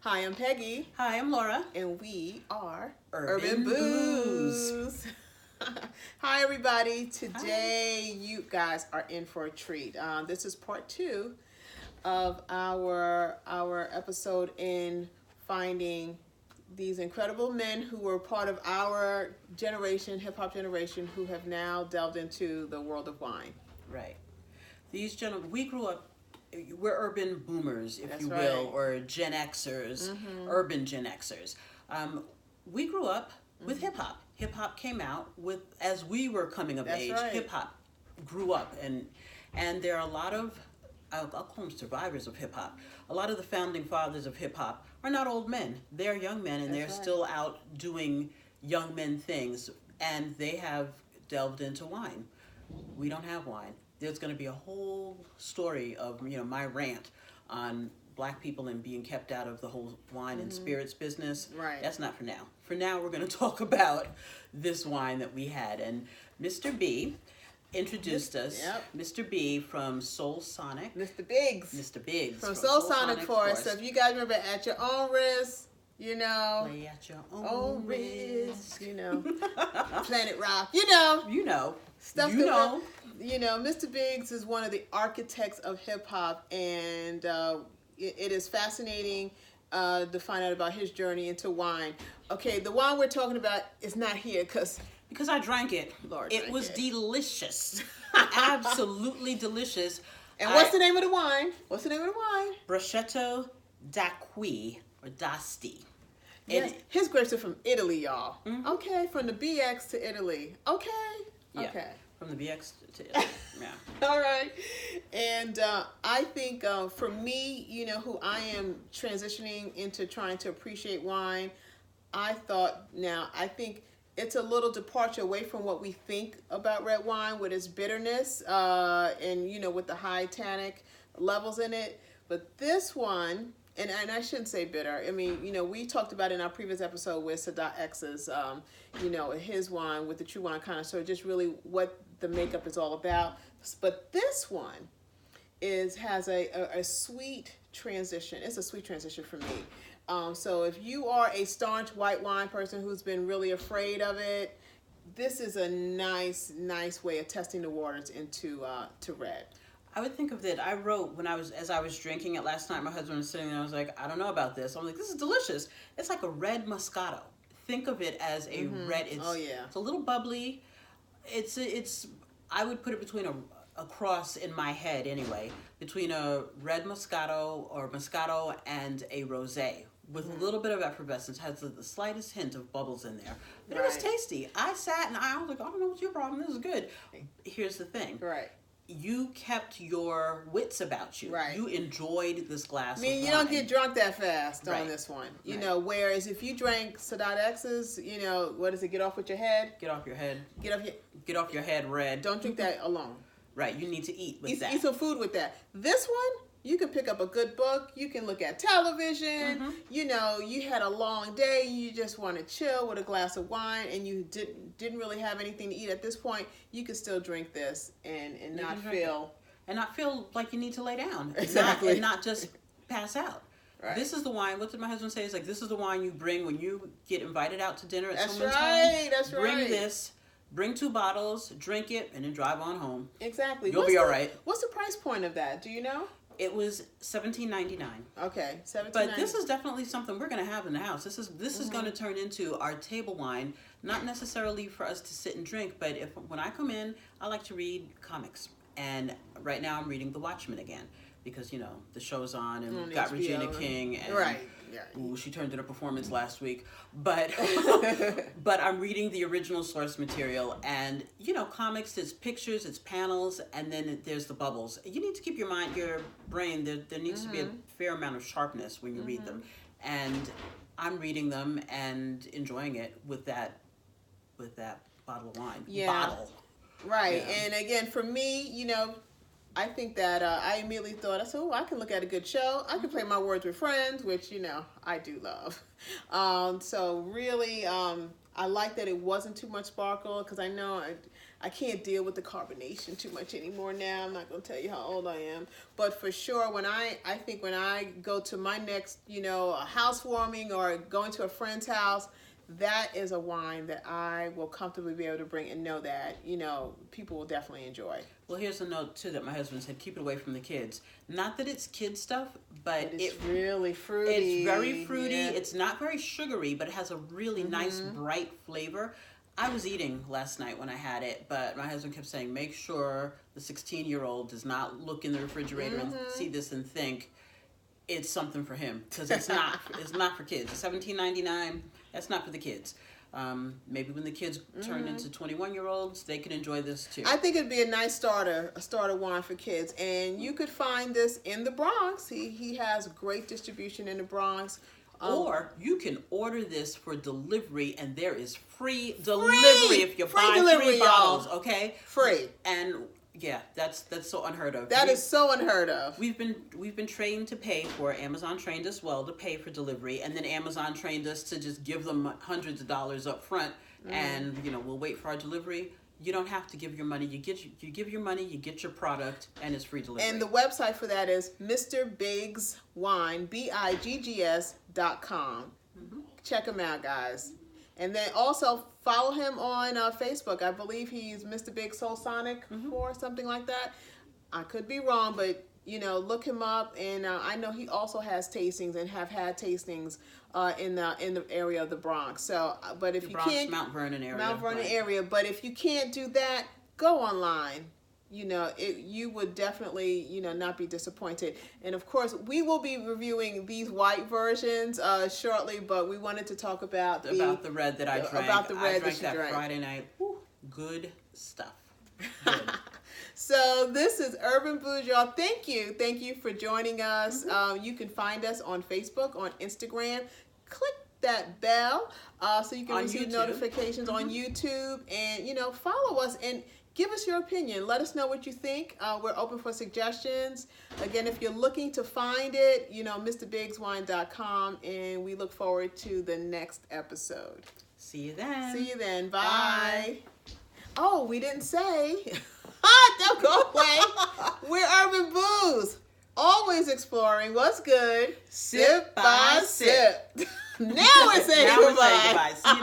Hi, I'm Peggy. Hi, I'm Laura. And we are Urban Booz. Hi, everybody. Today, you guys are in for a treat. This is part 2 of our episode in finding these incredible men who were part of our generation, hip-hop generation, who have now delved into the world of wine. Right. These gentlemen, we grew up, we're urban boomers, if you will, right. or Gen Xers, urban Gen Xers. We grew up with hip-hop. Hip-hop came out as we were coming of age. Right. Hip-hop grew up, and there are a lot of, I'll call them survivors of hip-hop. A lot of the founding fathers of hip-hop are not old men. They're young men, and they're still out doing young men things, and they have delved into wine. We don't have wine. There's going to be a whole story of, my rant on black people and being kept out of the whole wine and spirits business. Right. That's not for now. For now, we're going to talk about this wine that we had. And Mr. B introduced us. Yep. Mr. B from Soul Sonic. Mr. Biggs. Mr. Biggs. From Soul Sonic for us. So if you guys remember, At Your Own Risk, Play at your own risk. Planet Rock, stuff Mr. Biggs is one of the architects of hip hop, and it is fascinating to find out about his journey into wine. Okay, the wine we're talking about is not here because I drank it. Lord, it was delicious, absolutely delicious. And what's the name of the wine? Brachetto d'Acqui. Or D'Asti. Yes, his grapes are from Italy, y'all. Mm-hmm. Okay, from the BX to Italy. Okay. Yeah, okay. From the BX to Italy. Yeah. All right. And I think for me, who I am transitioning into trying to appreciate wine, I think it's a little departure away from what we think about red wine with its bitterness and, with the high tannic levels in it. But this one, and I shouldn't say bitter. I mean, we talked about in our previous episode with Sadat X's, his wine with the True Wine Connoisseur, just really what the makeup is all about. But this one has a sweet transition. It's a sweet transition for me. So if you are a staunch white wine person who's been really afraid of it, this is a nice way of testing the waters into to red. I would think of that. I wrote as I was drinking it last night. My husband was sitting there. I was like, I don't know about this. I'm like, this is delicious. It's like a red Moscato. Think of it as a red. It's a little bubbly. It's. I would put it between a cross in my head anyway, between a red Moscato or Moscato and a rosé with a little bit of effervescence. Has the slightest hint of bubbles in there, but it was tasty. I sat and I was like, I don't know what's your problem. This is good. Here's the thing. Right. You kept your wits about you. Right. You enjoyed this glass of wine. You don't get drunk that fast on this one. Whereas if you drank Sadat X's, what is it? Get off with your head. Get off your head. Get off your head, red. Don't drink that alone. Right. You need to eat with that. Eat some food with that. This one, you can pick up a good book. You can look at television. You had a long day. You just want to chill with a glass of wine, and you didn't really have anything to eat at this point. You can still drink this and not feel like you need to lay down. Exactly. And not just pass out. Right. This is the wine. What did my husband say? It's like, this is the wine you bring when you get invited out to dinner at someone's home. That's right. Bring this. Bring 2 bottles, drink it, and then drive on home. Exactly. You'll be all right. What's the price point of that? Do you know? It was $17.99. Okay, $17.99. But this is definitely something we're going to have in the house. This is going to turn into our table wine, not necessarily for us to sit and drink, but when I come in, I like to read comics. And right now I'm reading The Watchmen again because, the show's on and we've got Regina King. And, right. Yeah. Ooh, she turned in a performance last week. But but I'm reading the original source material, and comics, there's pictures, it's panels, and then there's the bubbles. You need to keep your brain, there needs to be a fair amount of sharpness when you read them. And I'm reading them and enjoying it with that bottle of wine. Yeah. Bottle. Right. Yeah. And again, for me, I think that I immediately thought, I said, I can look at a good show. I can play my words with friends, which, I do love. So really, I like that it wasn't too much sparkle because I know I can't deal with the carbonation too much anymore now. I'm not going to tell you how old I am. But for sure, when I think when I go to my next, a housewarming or going to a friend's house, that is a wine that I will comfortably be able to bring and know that, people will definitely enjoy. Well, here's a note, too, that my husband said, keep it away from the kids. Not that it's kid stuff, but it's really fruity. It's very fruity. Yeah. It's not very sugary, but it has a really nice, bright flavor. I was eating last night when I had it, but my husband kept saying, make sure the 16-year-old does not look in the refrigerator and see this and think it's something for him, because it's not. It's not for kids. It's $17.99. That's not for the kids. Maybe when the kids turn into 21-year-olds, they can enjoy this too. I think it'd be a nice starter wine for kids, and you could find this in the Bronx. He has great distribution in the Bronx. Or you can order this for delivery, and there is free delivery if you buy three bottles. Okay, free. And yeah, that's so unheard of. That is so unheard of. We've been trained to pay for. Amazon trained us well to pay for delivery, and then Amazon trained us to just give them hundreds of dollars up front, and we'll wait for our delivery. You don't have to give your money. You give your money, you get your product, and it's free delivery. And the website for that is Mr. Biggs Wine, BIGGS.com. Check him out, guys. And then also follow him on Facebook. I believe he's Mr. Big Soul Sonic or something like that. I could be wrong, but look him up. And I know he also has tastings and have had tastings in the area of the Bronx. So, but if you can't, Mount Vernon area. But if you can't do that, go online. You would definitely, not be disappointed. And of course, we will be reviewing these white versions shortly, but we wanted to talk about the red that I drank. About the red I drank that Friday night. Woo, good stuff. Good. So this is Urban Booz, y'all. Thank you for joining us. You can find us on Facebook, on Instagram. Click that bell so you can receive notifications on YouTube, and follow us and give us your opinion. Let us know what you think. We're open for suggestions. Again, if you're looking to find it, MrBiggsWine.com, and we look forward to the next episode. See you then. Bye. Bye. Oh, we didn't say. Don't go away. We're Urban Booz. Always exploring what's good. Sip by sip. Now we're saying goodbye. See you later.